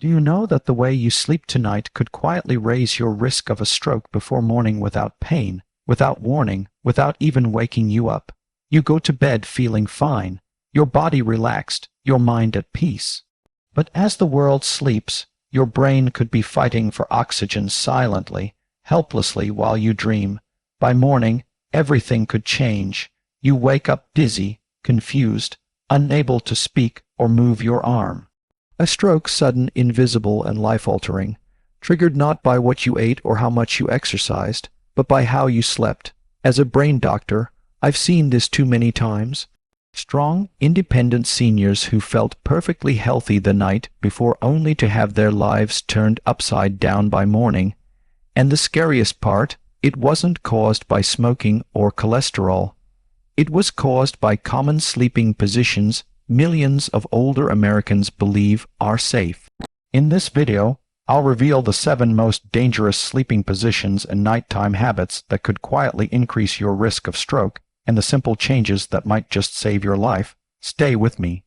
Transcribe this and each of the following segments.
Do you know that the way you sleep tonight could quietly raise your risk of a stroke before morning without pain, without warning, without even waking you up? You go to bed feeling fine, your body relaxed, your mind at peace. But as the world sleeps, your brain could be fighting for oxygen silently, helplessly while you dream. By morning, everything could change. You wake up dizzy, confused, unable to speak or move your arm. A stroke, sudden, invisible, and life-altering, triggered not by what you ate or how much you exercised, but by how you slept. As a brain doctor, I've seen this too many times. Strong, independent seniors who felt perfectly healthy the night before only to have their lives turned upside down by morning. And the scariest part, it wasn't caused by smoking or cholesterol. It was caused by common sleeping positions millions of older Americans believe are safe. In this video, I'll reveal the 7 most dangerous sleeping positions and nighttime habits that could quietly increase your risk of stroke, and the simple changes that might just save your life. Stay with me.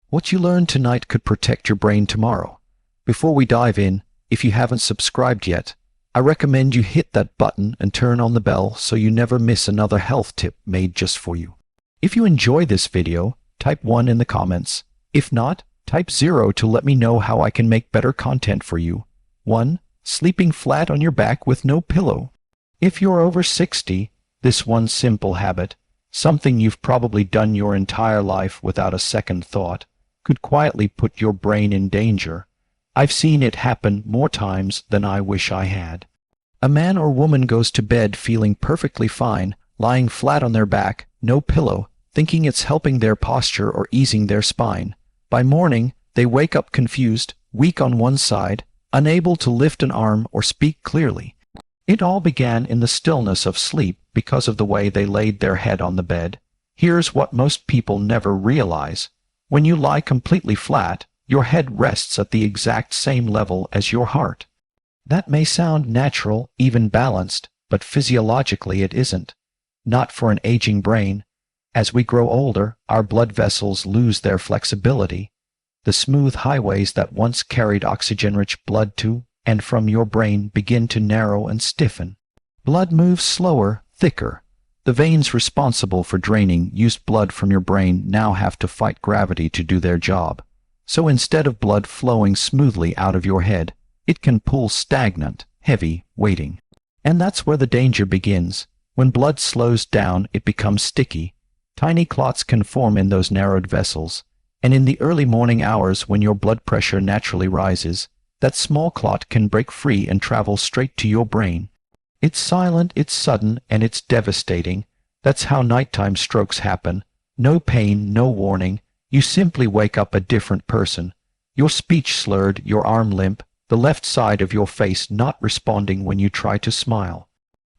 What you learn tonight could protect your brain tomorrow. Before we dive in, if you haven't subscribed yet, I recommend you hit that button and turn on the bell so you never miss another health tip made just for you. If you enjoy this video, type 1 in the comments. If not, type 0 to let me know how I can make better content for you. 1. Sleeping flat on your back with no pillow. If you're over 60, this one simple habit, something you've probably done your entire life without a second thought, could quietly put your brain in danger. I've seen it happen more times than I wish I had. A man or woman goes to bed feeling perfectly fine, lying flat on their back, no pillow, thinking it's helping their posture or easing their spine. By morning, they wake up confused, weak on one side, unable to lift an arm or speak clearly. It all began in the stillness of sleep because of the way they laid their head on the bed. Here's what most people never realize. When you lie completely flat, your head rests at the exact same level as your heart. That may sound natural, even balanced, but physiologically it isn't. Not for an aging brain. As we grow older, our blood vessels lose their flexibility. The smooth highways that once carried oxygen-rich blood to and from your brain begin to narrow and stiffen. Blood moves slower, thicker. The veins responsible for draining used blood from your brain now have to fight gravity to do their job. So instead of blood flowing smoothly out of your head, it can pull stagnant, heavy, waiting. And that's where the danger begins. When blood slows down, it becomes sticky. Tiny clots can form in those narrowed vessels, and in the early morning hours when your blood pressure naturally rises, that small clot can break free and travel straight to your brain. It's silent, it's sudden, and it's devastating. That's how nighttime strokes happen. No pain, no warning. You simply wake up a different person. Your speech slurred, your arm limp, the left side of your face not responding when you try to smile.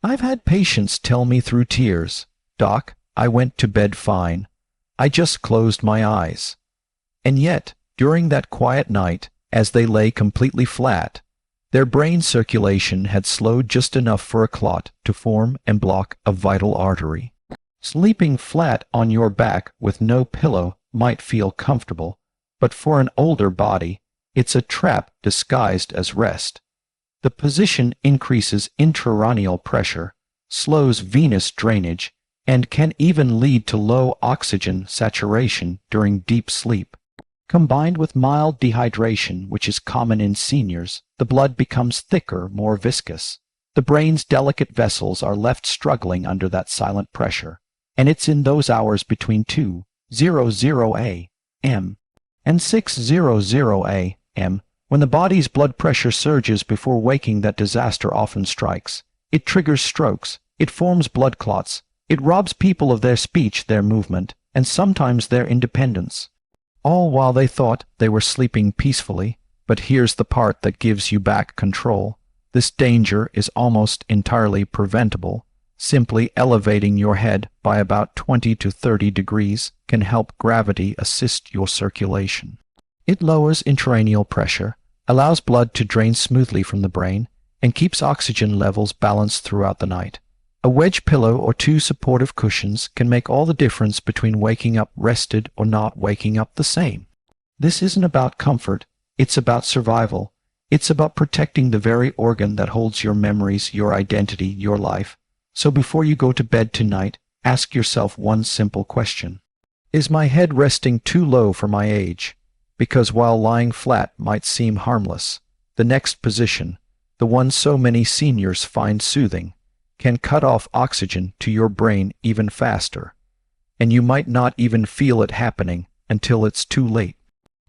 I've had patients tell me through tears, "Doc, I went to bed fine. I just closed my eyes." And yet, during that quiet night, as they lay completely flat, their brain circulation had slowed just enough for a clot to form and block a vital artery. Sleeping flat on your back with no pillow might feel comfortable, but for an older body, it's a trap disguised as rest. The position increases intracranial pressure, slows venous drainage, and can even lead to low oxygen saturation during deep sleep. Combined with mild dehydration, which is common in seniors, the blood becomes thicker, more viscous. The brain's delicate vessels are left struggling under that silent pressure, and it's in those hours between 2:00 a.m. and 6:00 a.m. when the body's blood pressure surges before waking that disaster often strikes. It triggers strokes, it forms blood clots, it robs people of their speech, their movement, and sometimes their independence. All while they thought they were sleeping peacefully. But here's the part that gives you back control. This danger is almost entirely preventable. Simply elevating your head by about 20 to 30 degrees can help gravity assist your circulation. It lowers intracranial pressure, allows blood to drain smoothly from the brain, and keeps oxygen levels balanced throughout the night. A wedge pillow or 2 supportive cushions can make all the difference between waking up rested or not waking up the same. This isn't about comfort, It's about survival. It's about protecting the very organ that holds your memories, your identity, your life. So before you go to bed tonight, ask yourself one simple question. Is my head resting too low for my age? Because while lying flat might seem harmless, the next position, the one so many seniors find soothing, can cut off oxygen to your brain even faster. And you might not even feel it happening until it's too late.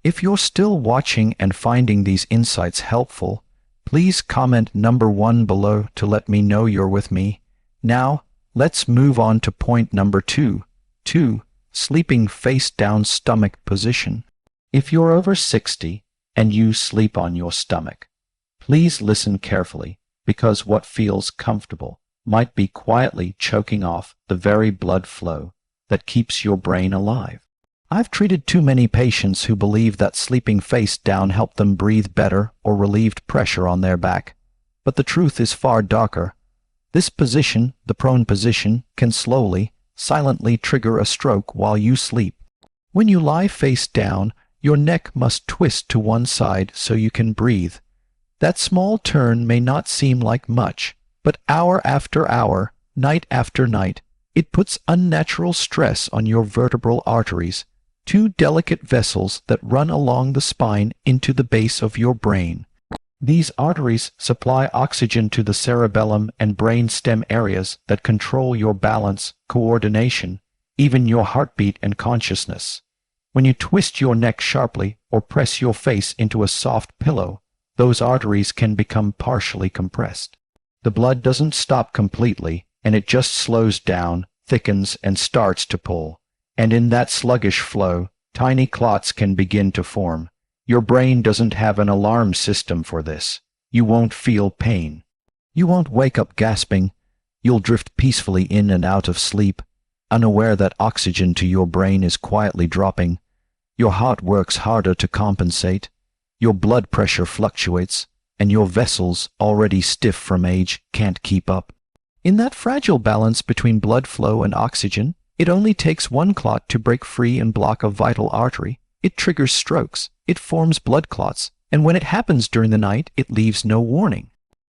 If you're still watching and finding these insights helpful, please comment number 1 below to let me know you're with me. Now, let's move on to point number 2. 2. Sleeping face down stomach position. If you're over 60 and you sleep on your stomach, please listen carefully, because what feels comfortable might be quietly choking off the very blood flow that keeps your brain alive. I've treated too many patients who believe that sleeping face down helped them breathe better or relieved pressure on their back. But the truth is far darker. This position, the prone position, can slowly, silently trigger a stroke while you sleep. When you lie face down, your neck must twist to one side so you can breathe. That small turn may not seem like much, but hour after hour, night after night, it puts unnatural stress on your vertebral arteries, two delicate vessels that run along the spine into the base of your brain. These arteries supply oxygen to the cerebellum and brain stem areas that control your balance, coordination, even your heartbeat and consciousness. When you twist your neck sharply or press your face into a soft pillow, those arteries can become partially compressed. The blood doesn't stop completely, and it just slows down, thickens, and starts to pull. And in that sluggish flow, tiny clots can begin to form. Your brain doesn't have an alarm system for this. You won't feel pain. You won't wake up gasping. You'll drift peacefully in and out of sleep, unaware that oxygen to your brain is quietly dropping. Your heart works harder to compensate. Your blood pressure fluctuates, and your vessels, already stiff from age, can't keep up. In that fragile balance between blood flow and oxygen, it only takes one clot to break free and block a vital artery. It triggers strokes, it forms blood clots, and when it happens during the night, it leaves no warning.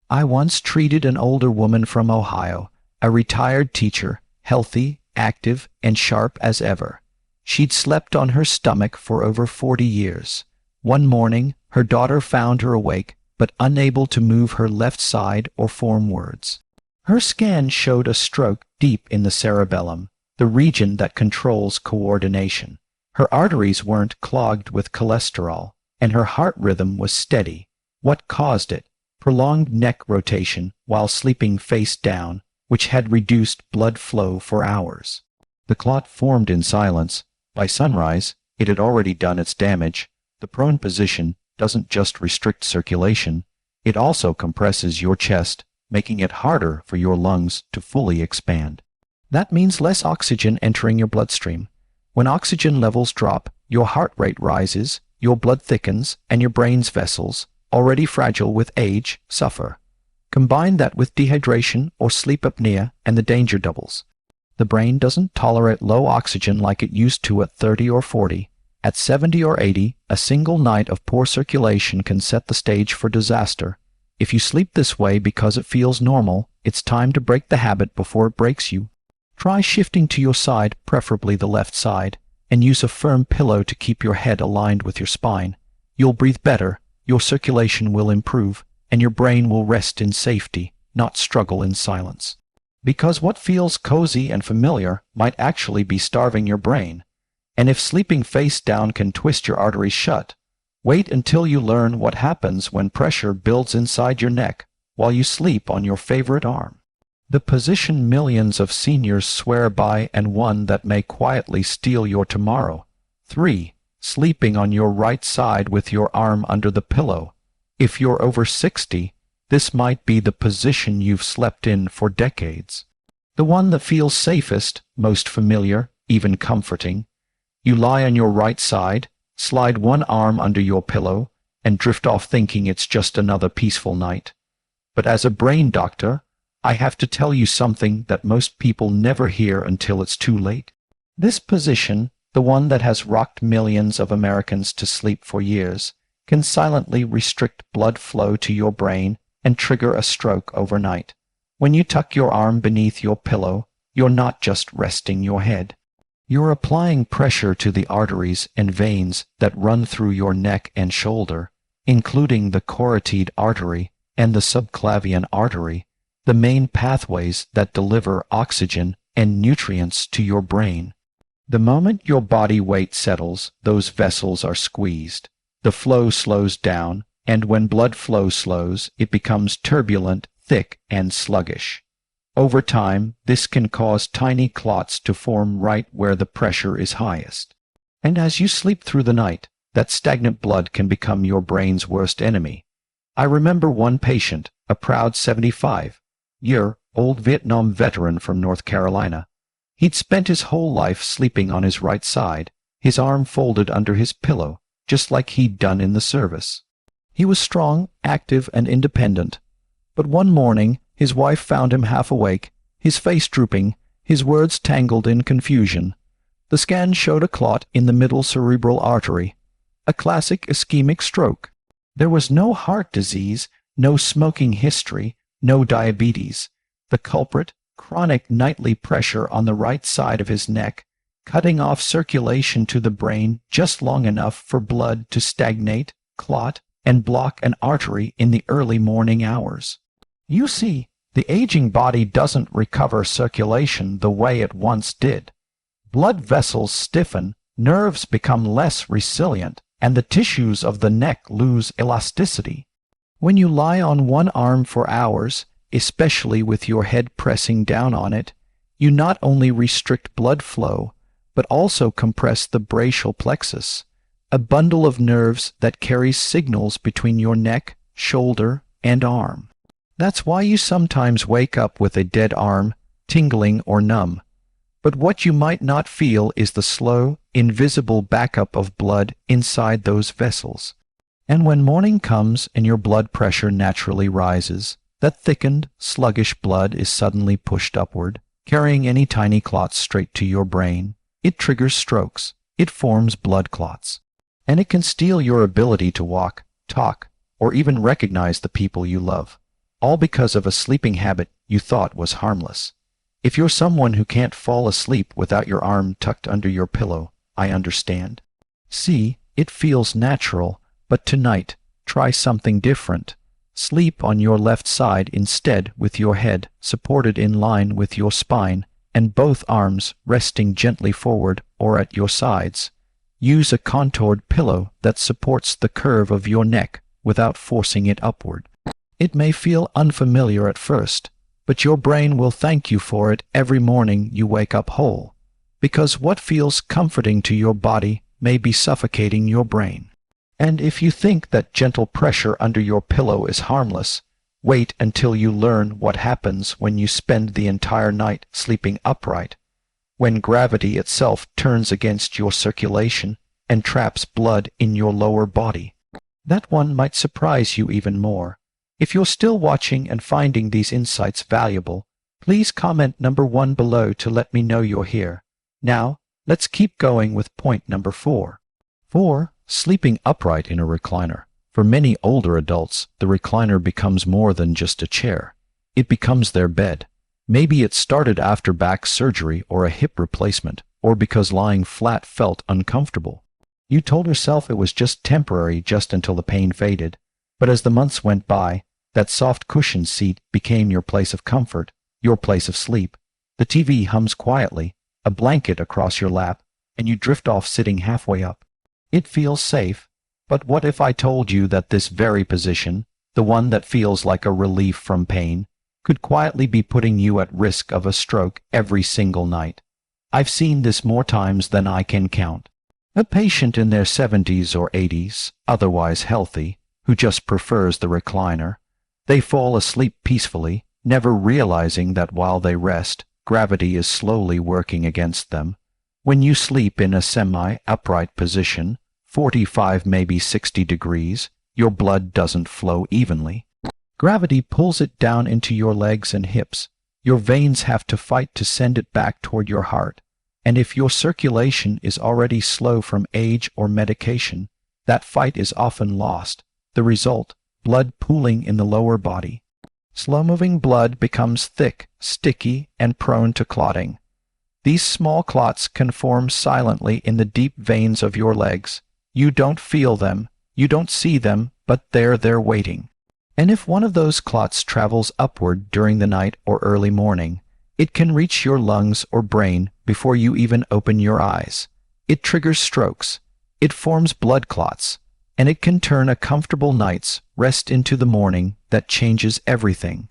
I once treated an older woman from Ohio, a retired teacher, healthy, active, and sharp as ever. She'd slept on her stomach for over 40 years. One morning, her daughter found her awake, but unable to move her left side or form words. Her scan showed a stroke deep in the cerebellum, the region that controls coordination. Her arteries weren't clogged with cholesterol, and her heart rhythm was steady. What caused it? Prolonged neck rotation while sleeping face down, which had reduced blood flow for hours. The clot formed in silence. By sunrise, it had already done its damage. The prone position doesn't just restrict circulation, it also compresses your chest, making it harder for your lungs to fully expand. That means less oxygen entering your bloodstream. When oxygen levels drop, your heart rate rises, your blood thickens, and your brain's vessels, already fragile with age, suffer. Combine that with dehydration or sleep apnea, and the danger doubles. The brain doesn't tolerate low oxygen like it used to at 30 or 40. At 70 or 80, a single night of poor circulation can set the stage for disaster. If you sleep this way because it feels normal, it's time to break the habit before it breaks you. Try shifting to your side, preferably the left side, and use a firm pillow to keep your head aligned with your spine. You'll breathe better, your circulation will improve, and your brain will rest in safety, not struggle in silence. Because what feels cozy and familiar might actually be starving your brain. And if sleeping face down can twist your arteries shut, wait until you learn what happens when pressure builds inside your neck while you sleep on your favorite arm. The position millions of seniors swear by, and one that may quietly steal your tomorrow. 3. Sleeping on your right side with your arm under the pillow. If you're over 60, this might be the position you've slept in for decades. The one that feels safest, most familiar, even comforting. You lie on your right side, slide one arm under your pillow, and drift off thinking it's just another peaceful night. But as a brain doctor, I have to tell you something that most people never hear until it's too late. This position, the one that has rocked millions of Americans to sleep for years, can silently restrict blood flow to your brain and trigger a stroke overnight. When you tuck your arm beneath your pillow, you're not just resting your head. You're applying pressure to the arteries and veins that run through your neck and shoulder, including the carotid artery and the subclavian artery, the main pathways that deliver oxygen and nutrients to your brain. The moment your body weight settles, those vessels are squeezed. The flow slows down, and when blood flow slows, it becomes turbulent, thick, and sluggish. Over time, this can cause tiny clots to form right where the pressure is highest. And as you sleep through the night, that stagnant blood can become your brain's worst enemy. I remember one patient, a proud 75-year-old Vietnam veteran from North Carolina. He'd spent his whole life sleeping on his right side, his arm folded under his pillow, just like he'd done in the service. He was strong, active, and independent. But one morning, his wife found him half awake, his face drooping, his words tangled in confusion. The scan showed a clot in the middle cerebral artery, a classic ischemic stroke. There was no heart disease, no smoking history, no diabetes. The culprit, chronic nightly pressure on the right side of his neck, cutting off circulation to the brain just long enough for blood to stagnate, clot, and block an artery in the early morning hours. You see, the aging body doesn't recover circulation the way it once did. Blood vessels stiffen, nerves become less resilient, and the tissues of the neck lose elasticity. When you lie on one arm for hours, especially with your head pressing down on it, you not only restrict blood flow, but also compress the brachial plexus, a bundle of nerves that carries signals between your neck, shoulder, and arm. That's why you sometimes wake up with a dead arm, tingling or numb. But what you might not feel is the slow, invisible backup of blood inside those vessels. And when morning comes and your blood pressure naturally rises, that thickened, sluggish blood is suddenly pushed upward, carrying any tiny clots straight to your brain. It triggers strokes. It forms blood clots. And it can steal your ability to walk, talk, or even recognize the people you love, all because of a sleeping habit you thought was harmless. If you're someone who can't fall asleep without your arm tucked under your pillow, I understand. See, it feels natural, but tonight, try something different. Sleep on your left side instead with your head supported in line with your spine and both arms resting gently forward or at your sides. Use a contoured pillow that supports the curve of your neck without forcing it upward. It may feel unfamiliar at first, but your brain will thank you for it every morning you wake up whole, because what feels comforting to your body may be suffocating your brain. And if you think that gentle pressure under your pillow is harmless, wait until you learn what happens when you spend the entire night sleeping upright, when gravity itself turns against your circulation and traps blood in your lower body. That one might surprise you even more. If you're still watching and finding these insights valuable, please comment number 1 below to let me know you're here. Now, let's keep going with point number 4. 4. Sleeping upright in a recliner. For many older adults, the recliner becomes more than just a chair. It becomes their bed. Maybe it started after back surgery or a hip replacement, or because lying flat felt uncomfortable. You told yourself it was just temporary, just until the pain faded. But as the months went by, that soft cushioned seat became your place of comfort, your place of sleep. The TV hums quietly, a blanket across your lap, and you drift off sitting halfway up. It feels safe, but what if I told you that this very position, the one that feels like a relief from pain, could quietly be putting you at risk of a stroke every single night? I've seen this more times than I can count. A patient in their 70s or 80s, otherwise healthy, who just prefers the recliner. They fall asleep peacefully, never realizing that while they rest, gravity is slowly working against them. When you sleep in a semi-upright position, 45 maybe 60 degrees, your blood doesn't flow evenly. Gravity pulls it down into your legs and hips. Your veins have to fight to send it back toward your heart. And if your circulation is already slow from age or medication, That fight is often lost. The result, blood pooling in the lower body. Slow-moving blood becomes thick, sticky, and prone to clotting. These small clots can form silently in the deep veins of your legs. You don't feel them, you don't see them, but they're there waiting. And if one of those clots travels upward during the night or early morning, it can reach your lungs or brain before you even open your eyes. It triggers strokes. It forms blood clots, and it can turn a comfortable night's rest into the morning that changes everything.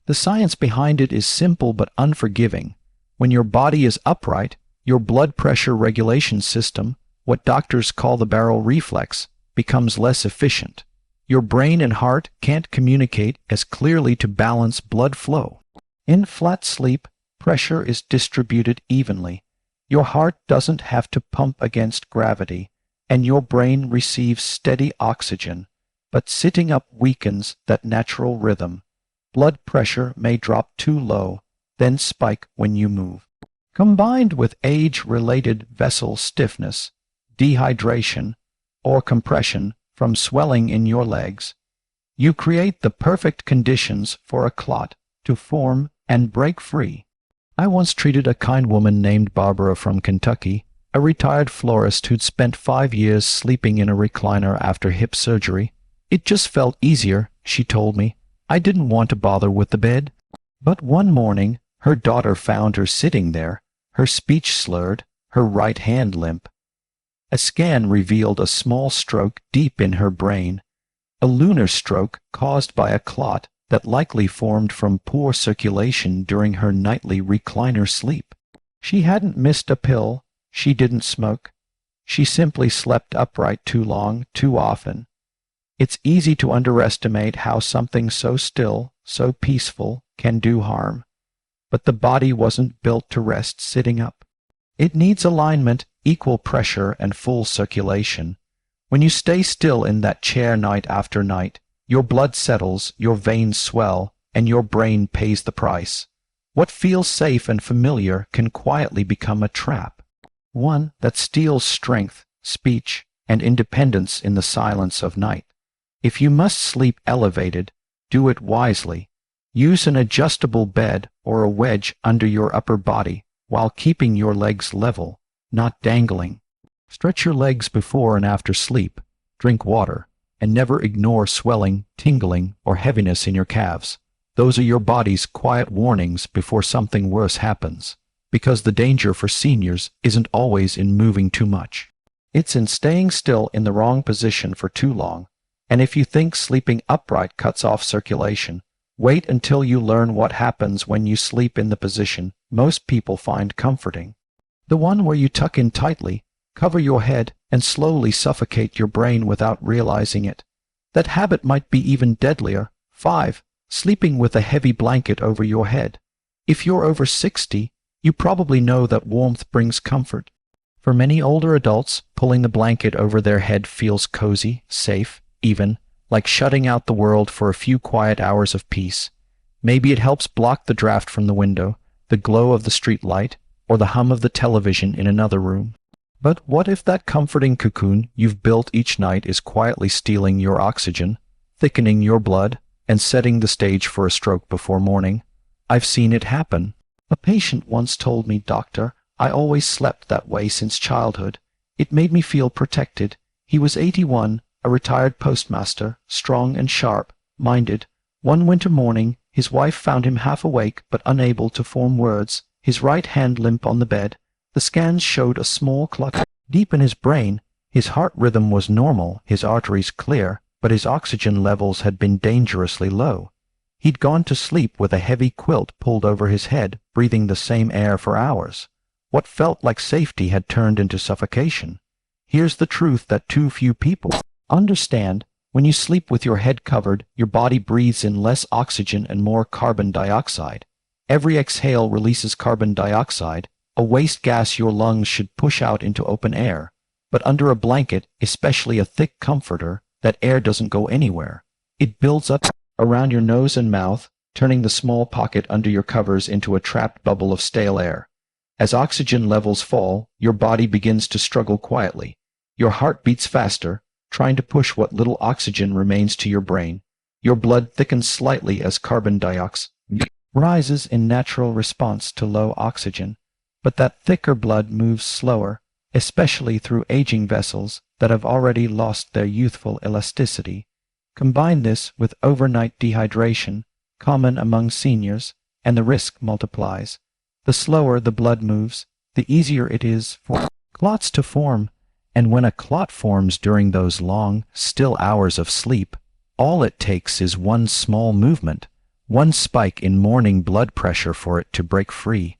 The science behind it is simple but unforgiving. When your body is upright, your blood pressure regulation system, what doctors call the barrel reflex, becomes less efficient. Your brain and heart can't communicate as clearly to balance blood flow. In flat sleep, pressure is distributed evenly. Your heart doesn't have to pump against gravity, and your brain receives steady oxygen, but sitting up weakens that natural rhythm. Blood pressure may drop too low, then spike when you move. Combined with age-related vessel stiffness, dehydration, or compression from swelling in your legs, you create the perfect conditions for a clot to form and break free. I once treated a kind woman named Barbara from Kentucky, a retired florist who'd spent 5 years sleeping in a recliner after hip surgery. It just felt easier, she told me. I didn't want to bother with the bed. But one morning, her daughter found her sitting there, her speech slurred, her right hand limp. A scan revealed a small stroke deep in her brain, a lunar stroke caused by a clot that likely formed from poor circulation during her nightly recliner sleep. She hadn't missed a pill, she didn't smoke. She simply slept upright too long, too often. It's easy to underestimate how something so still, so peaceful, can do harm. But the body wasn't built to rest sitting up. It needs alignment, equal pressure, and full circulation. When you stay still in that chair night after night, your blood settles, your veins swell, and your brain pays the price. What feels safe and familiar can quietly become a trap, one that steals strength, speech, and independence in the silence of night. If you must sleep elevated, do it wisely. Use an adjustable bed or a wedge under your upper body while keeping your legs level, not dangling. Stretch your legs before and after sleep. Drink water. And never ignore swelling, tingling, or heaviness in your calves. Those are your body's quiet warnings before something worse happens. Because the danger for seniors isn't always in moving too much. It's in staying still in the wrong position for too long. And if you think sleeping upright cuts off circulation, wait until you learn what happens when you sleep in the position most people find comforting. The one where you tuck in tightly, cover your head, and slowly suffocate your brain without realizing it. That habit might be even deadlier. 5. Sleeping with a heavy blanket over your head. If you're over 60, you probably know that warmth brings comfort. For many older adults, pulling the blanket over their head feels cozy, safe, even, like shutting out the world for a few quiet hours of peace. Maybe it helps block the draft from the window, the glow of the street light, or the hum of the television in another room. But what if that comforting cocoon you've built each night is quietly stealing your oxygen, thickening your blood, and setting the stage for a stroke before morning? I've seen it happen. A patient once told me, "Doctor, I always slept that way since childhood. It made me feel protected." He was 81, a retired postmaster, strong and sharp-minded. One winter morning, his wife found him half awake but unable to form words, his right hand limp on the bed. The scans showed a small clot deep in his brain. His heart rhythm was normal, his arteries clear, but his oxygen levels had been dangerously low. He'd gone to sleep with a heavy quilt pulled over his head, breathing the same air for hours. What felt like safety had turned into suffocation. Here's the truth that too few people understand. When you sleep with your head covered, your body breathes in less oxygen and more carbon dioxide. Every exhale releases carbon dioxide, a waste gas your lungs should push out into open air. But under a blanket, especially a thick comforter, that air doesn't go anywhere. It builds up around your nose and mouth, turning the small pocket under your covers into a trapped bubble of stale air. As oxygen levels fall, your body begins to struggle quietly. Your heart beats faster, trying to push what little oxygen remains to your brain. Your blood thickens slightly as carbon dioxide rises in natural response to low oxygen, but that thicker blood moves slower, especially through aging vessels that have already lost their youthful elasticity. Combine this with overnight dehydration, common among seniors, and the risk multiplies. The slower the blood moves, the easier it is for clots to form, and when a clot forms during those long, still hours of sleep, all it takes is one small movement, one spike in morning blood pressure for it to break free.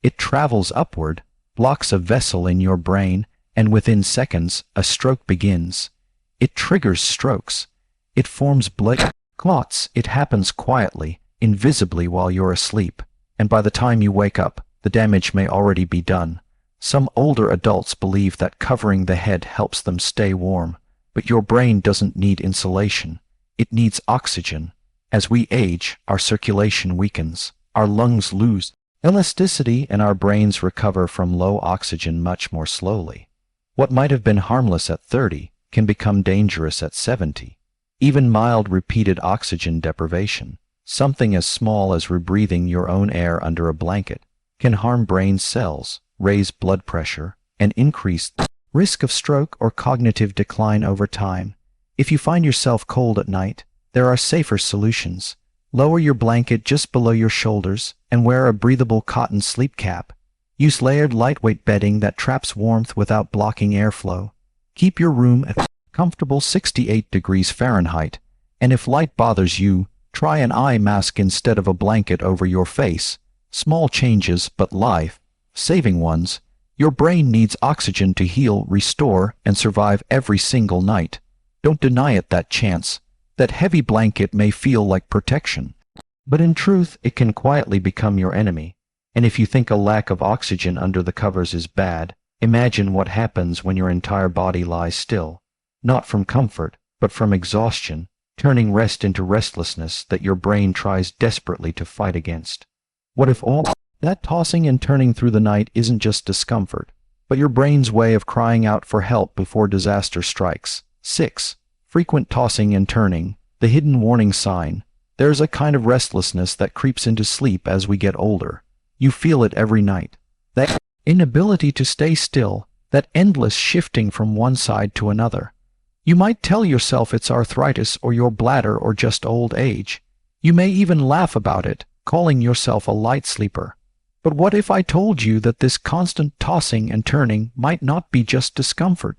It travels upward, blocks a vessel in your brain, and within seconds a stroke begins. It triggers strokes. It forms blood clots. It happens quietly, invisibly while you're asleep, and by the time you wake up, the damage may already be done. Some older adults believe that covering the head helps them stay warm, but your brain doesn't need insulation. It needs oxygen. As we age, our circulation weakens, our lungs lose elasticity, and our brains recover from low oxygen much more slowly. What might have been harmless at 30 can become dangerous at 70. Even mild repeated oxygen deprivation, something as small as rebreathing your own air under a blanket, can harm brain cells, raise blood pressure, and increase the risk of stroke or cognitive decline over time. If you find yourself cold at night, there are safer solutions. Lower your blanket just below your shoulders and wear a breathable cotton sleep cap. Use layered lightweight bedding that traps warmth without blocking airflow. Keep your room at comfortable 68 degrees Fahrenheit, and if light bothers you, try an eye mask instead of a blanket over your face. Small changes, but life-saving ones. Your brain needs oxygen to heal, restore, and survive every single night. Don't deny it that chance. That heavy blanket may feel like protection, but in truth it can quietly become your enemy. And if you think a lack of oxygen under the covers is bad, imagine what happens when your entire body lies still, not from comfort, but from exhaustion, turning rest into restlessness that your brain tries desperately to fight against. What if all that tossing and turning through the night isn't just discomfort, but your brain's way of crying out for help before disaster strikes? 6. Frequent tossing and turning, the hidden warning sign. There's a kind of restlessness that creeps into sleep as we get older. You feel it every night. That inability to stay still, that endless shifting from one side to another. You might tell yourself it's arthritis or your bladder or just old age. You may even laugh about it, calling yourself a light sleeper. But what if I told you that this constant tossing and turning might not be just discomfort?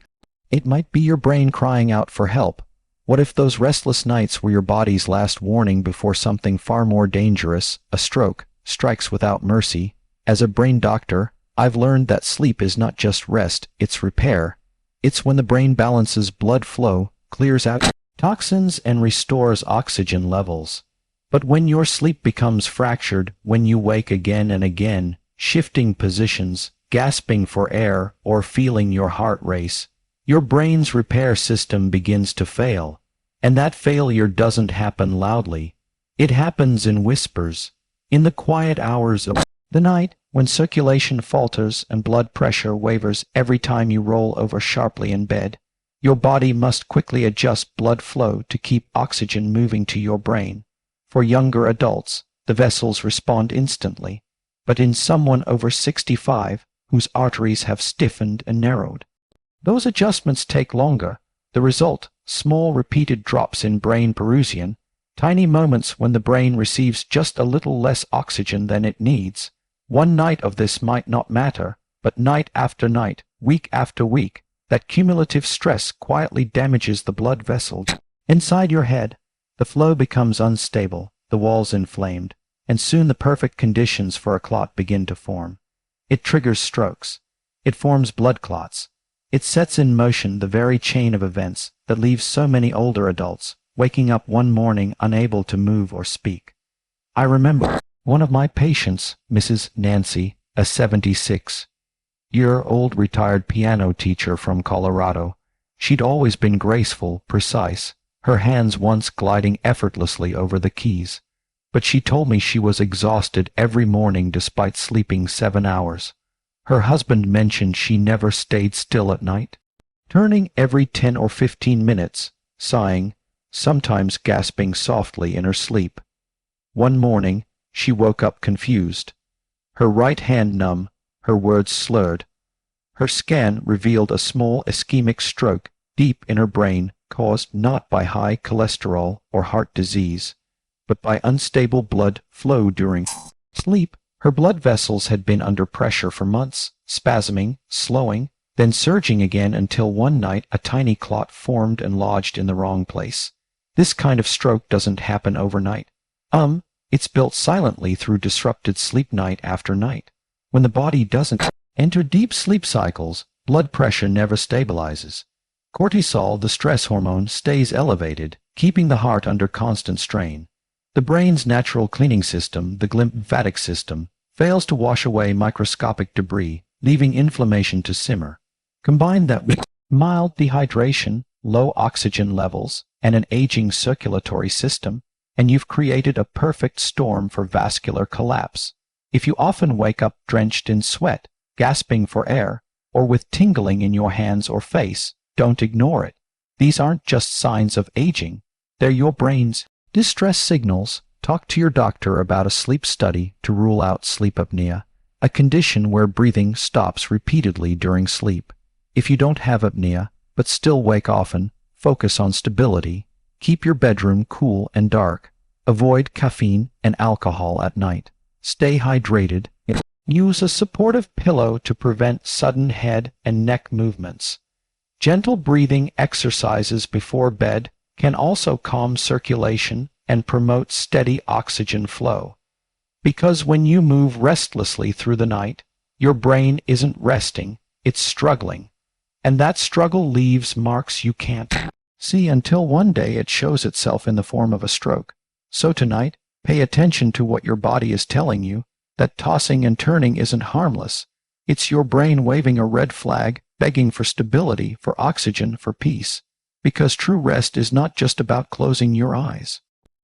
It might be your brain crying out for help. What if those restless nights were your body's last warning before something far more dangerous, a stroke, strikes without mercy? As a brain doctor, I've learned that sleep is not just rest, it's repair. It's when the brain balances blood flow, clears out toxins, and restores oxygen levels. But when your sleep becomes fractured, when you wake again and again, shifting positions, gasping for air, or feeling your heart race, your brain's repair system begins to fail, and that failure doesn't happen loudly. It happens in whispers, in the quiet hours of the night, when circulation falters and blood pressure wavers every time you roll over sharply in bed. Your body must quickly adjust blood flow to keep oxygen moving to your brain. For younger adults, the vessels respond instantly, but in someone over 65, whose arteries have stiffened and narrowed, those adjustments take longer. The result, small repeated drops in brain perussion, tiny moments when the brain receives just a little less oxygen than it needs. One night of this might not matter, but night after night, week after week, that cumulative stress quietly damages the blood vessels inside your head. The flow becomes unstable, the walls inflamed, and soon the perfect conditions for a clot begin to form. It triggers strokes. It forms blood clots. It sets in motion the very chain of events that leaves so many older adults waking up one morning unable to move or speak. I remember one of my patients, Mrs. Nancy, a 76-year-old retired piano teacher from Colorado. She'd always been graceful, precise, her hands once gliding effortlessly over the keys. But she told me she was exhausted every morning despite sleeping 7 hours. Her husband mentioned she never stayed still at night. turning every 10 or 15 minutes, sighing, sometimes gasping softly in her sleep. One morning, she woke up confused, her right hand numb, her words slurred. Her scan revealed a small ischemic stroke deep in her brain caused not by high cholesterol or heart disease, but by unstable blood flow during sleep. Her blood vessels had been under pressure for months, spasming, slowing, then surging again until one night a tiny clot formed and lodged in the wrong place. This kind of stroke doesn't happen overnight. It's built silently through disrupted sleep night after night. When the body doesn't enter deep sleep cycles, blood pressure never stabilizes. Cortisol, the stress hormone, stays elevated, keeping the heart under constant strain. The brain's natural cleaning system, the lymphatic system, fails to wash away microscopic debris, leaving inflammation to simmer. Combine that with mild dehydration, low oxygen levels, and an aging circulatory system, and you've created a perfect storm for vascular collapse. If you often wake up drenched in sweat, gasping for air, or with tingling in your hands or face, don't ignore it. These aren't just signs of aging, they're your brain's distress signals. Talk to your doctor about a sleep study to rule out sleep apnea, a condition where breathing stops repeatedly during sleep. If you don't have apnea, but still wake often, focus on stability. Keep your bedroom cool and dark. Avoid caffeine and alcohol at night. Stay hydrated. Use a supportive pillow to prevent sudden head and neck movements. Gentle breathing exercises before bed can also calm circulation and promote steady oxygen flow. Because when you move restlessly through the night, your brain isn't resting, it's struggling. And that struggle leaves marks you can't see until one day it shows itself in the form of a stroke. So tonight, pay attention to what your body is telling you. That tossing and turning isn't harmless. It's your brain waving a red flag, begging for stability, for oxygen, for peace. Because true rest is not just about closing your eyes.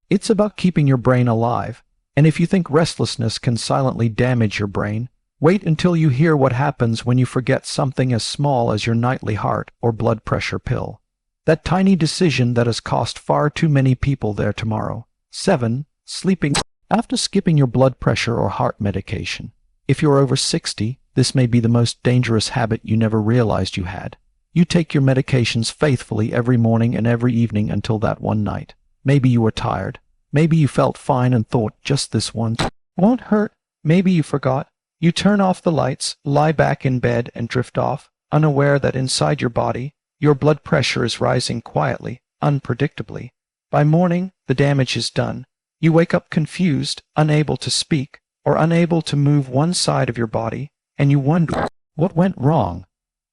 It's about keeping your brain alive. And if you think restlessness can silently damage your brain, wait until you hear what happens when you forget something as small as your nightly heart or blood pressure pill. That tiny decision that has cost far too many people their tomorrow. 7. Sleeping after skipping your blood pressure or heart medication. If you're over 60, this may be the most dangerous habit you never realized you had. You take your medications faithfully every morning and every evening until that one night. Maybe you were tired. Maybe you felt fine and thought just this once won't hurt. Maybe you forgot. You turn off the lights, lie back in bed and drift off, unaware that inside your body, your blood pressure is rising quietly, unpredictably. By morning, the damage is done. You wake up confused, unable to speak, or unable to move one side of your body, and you wonder what went wrong.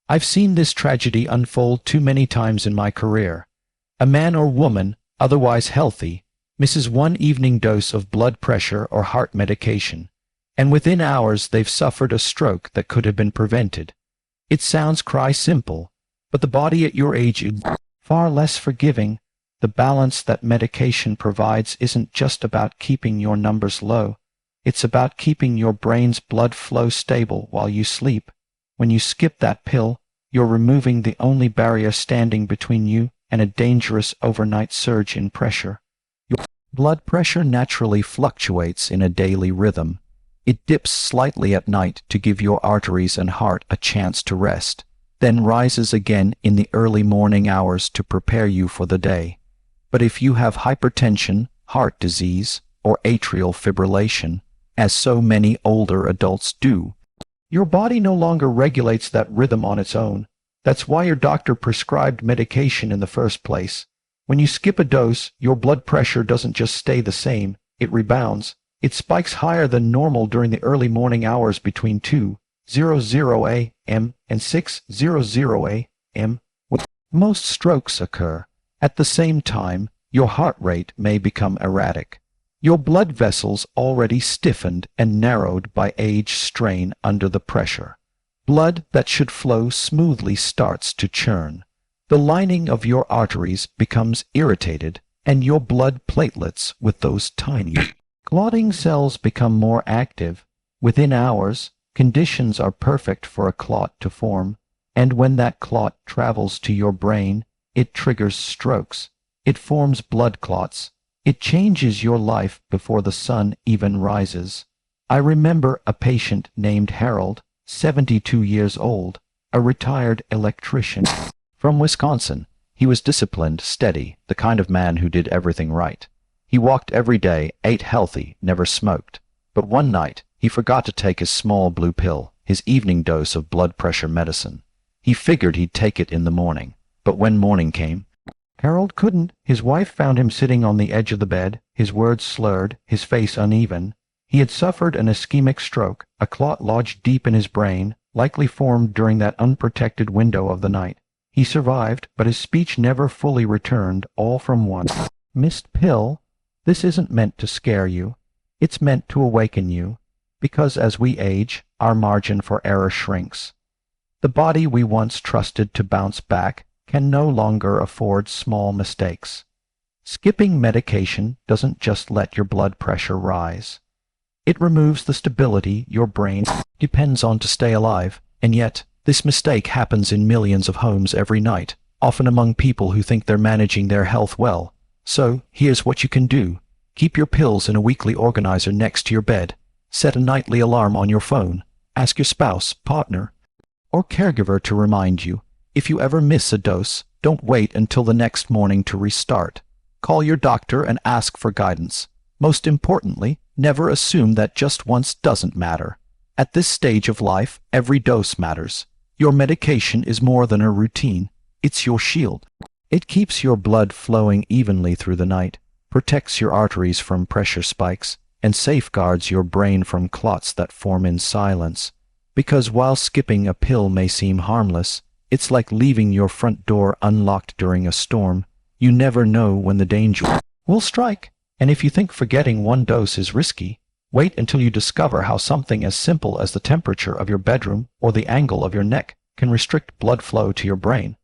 I've seen this tragedy unfold too many times in my career. A man or woman, otherwise healthy, misses one evening dose of blood pressure or heart medication, and within hours they've suffered a stroke that could have been prevented. It sounds simple, but the body at your age is far less forgiving. The balance that medication provides isn't just about keeping your numbers low. It's about keeping your brain's blood flow stable while you sleep. When you skip that pill, you're removing the only barrier standing between you and a dangerous overnight surge in pressure. Your blood pressure naturally fluctuates in a daily rhythm. It dips slightly at night to give your arteries and heart a chance to rest, then rises again in the early morning hours to prepare you for the day. But if you have hypertension, heart disease, or atrial fibrillation, as so many older adults do, your body no longer regulates that rhythm on its own. That's why your doctor prescribed medication in the first place. When you skip a dose, your blood pressure doesn't just stay the same, it rebounds. It spikes higher than normal during the early morning hours between 2:00 a.m. and 6:00 a.m. when most strokes occur. At the same time, your heart rate may become erratic. Your blood vessels already stiffened and narrowed by age strain under the pressure. Blood that should flow smoothly starts to churn. The lining of your arteries becomes irritated, and your blood platelets with those tiny clotting cells become more active. Within hours, conditions are perfect for a clot to form. And when that clot travels to your brain, it triggers strokes. It forms blood clots. It changes your life before the sun even rises. I remember a patient named Harold, 72 years old, a retired electrician from Wisconsin. He was disciplined, steady, the kind of man who did everything right. He walked every day, ate healthy, never smoked. But one night, he forgot to take his small blue pill, his evening dose of blood pressure medicine. He figured he'd take it in the morning, but when morning came, Harold couldn't. His wife found him sitting on the edge of the bed, his words slurred, his face uneven. He had suffered an ischemic stroke, a clot lodged deep in his brain, likely formed during that unprotected window of the night. He survived, but his speech never fully returned, all from one missed pill. This isn't meant to scare you. It's meant to awaken you, because as we age, our margin for error shrinks. The body we once trusted to bounce back can no longer afford small mistakes. Skipping medication doesn't just let your blood pressure rise. It removes the stability your brain depends on to stay alive, and yet this mistake happens in millions of homes every night, often among people who think they're managing their health well. So, here's what you can do. Keep your pills in a weekly organizer next to your bed. Set a nightly alarm on your phone. Ask your spouse, partner, or caregiver to remind you. If you ever miss a dose, don't wait until the next morning to restart. Call your doctor and ask for guidance. Most importantly, never assume that just once doesn't matter. At this stage of life, every dose matters. Your medication is more than a routine. It's your shield. It keeps your blood flowing evenly through the night, protects your arteries from pressure spikes, and safeguards your brain from clots that form in silence. Because while skipping a pill may seem harmless, it's like leaving your front door unlocked during a storm. You never know when the danger will strike. And if you think forgetting one dose is risky, wait until you discover how something as simple as the temperature of your bedroom or the angle of your neck can restrict blood flow to your brain.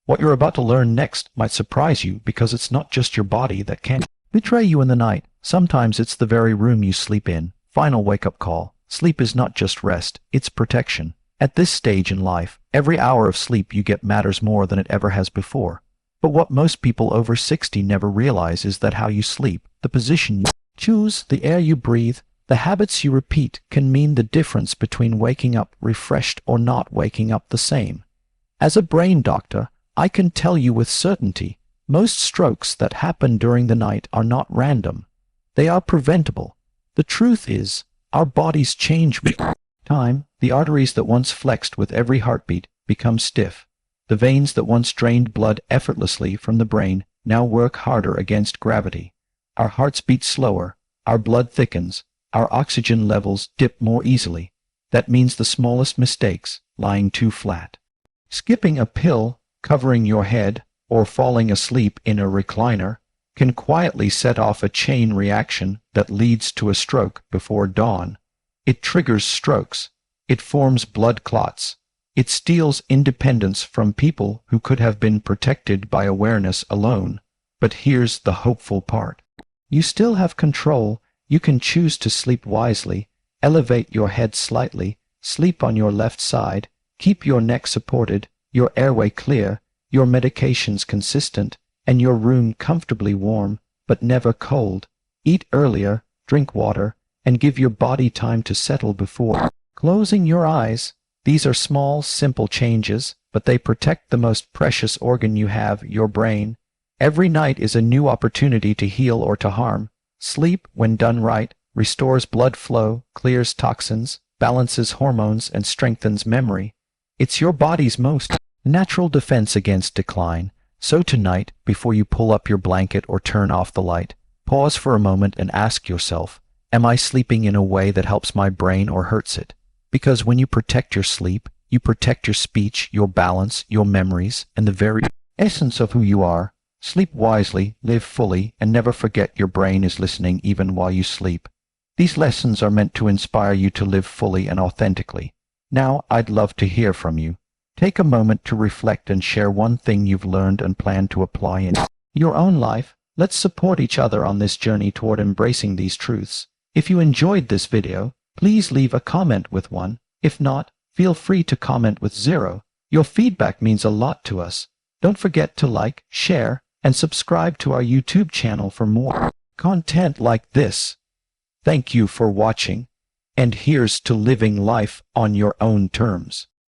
What you're about to learn next might surprise you because it's not just your body that can betray you in the night. Sometimes it's the very room you sleep in. Final wake-up call. Sleep is not just rest, it's protection. At this stage in life, every hour of sleep you get matters more than it ever has before. But what most people over 60 never realize is that how you sleep, the position you choose, the air you breathe, the habits you repeat can mean the difference between waking up refreshed or not waking up the same. As a brain doctor, I can tell you with certainty, most strokes that happen during the night are not random. They are preventable. The truth is, our bodies change with time. The arteries that once flexed with every heartbeat become stiff. The veins that once drained blood effortlessly from the brain now work harder against gravity. Our hearts beat slower, our blood thickens, our oxygen levels dip more easily. That means the smallest mistakes, lying too flat, skipping a pill, covering your head, or falling asleep in a recliner, can quietly set off a chain reaction that leads to a stroke before dawn. It triggers strokes. It forms blood clots. It steals independence from people who could have been protected by awareness alone. But here's the hopeful part. You still have control. You can choose to sleep wisely, elevate your head slightly, sleep on your left side, keep your neck supported, your airway clear, your medications consistent, and your room comfortably warm, but never cold. Eat earlier, drink water, and give your body time to settle before closing your eyes. These are small, simple changes, but they protect the most precious organ you have, your brain. Every night is a new opportunity to heal or to harm. Sleep, when done right, restores blood flow, clears toxins, balances hormones, and strengthens memory. It's your body's most natural defense against decline. So tonight, before you pull up your blanket or turn off the light, pause for a moment and ask yourself, am I sleeping in a way that helps my brain or hurts it? Because when you protect your sleep, you protect your speech, your balance, your memories, and the very essence of who you are. Sleep wisely, live fully, and never forget your brain is listening even while you sleep. These lessons are meant to inspire you to live fully and authentically. Now, I'd love to hear from you. Take a moment to reflect and share one thing you've learned and plan to apply in your own life. Let's support each other on this journey toward embracing these truths. If you enjoyed this video, please leave a comment with 1. If not, feel free to comment with 0. Your feedback means a lot to us. Don't forget to like, share, and subscribe to our YouTube channel for more content like this. Thank you for watching, and here's to living life on your own terms.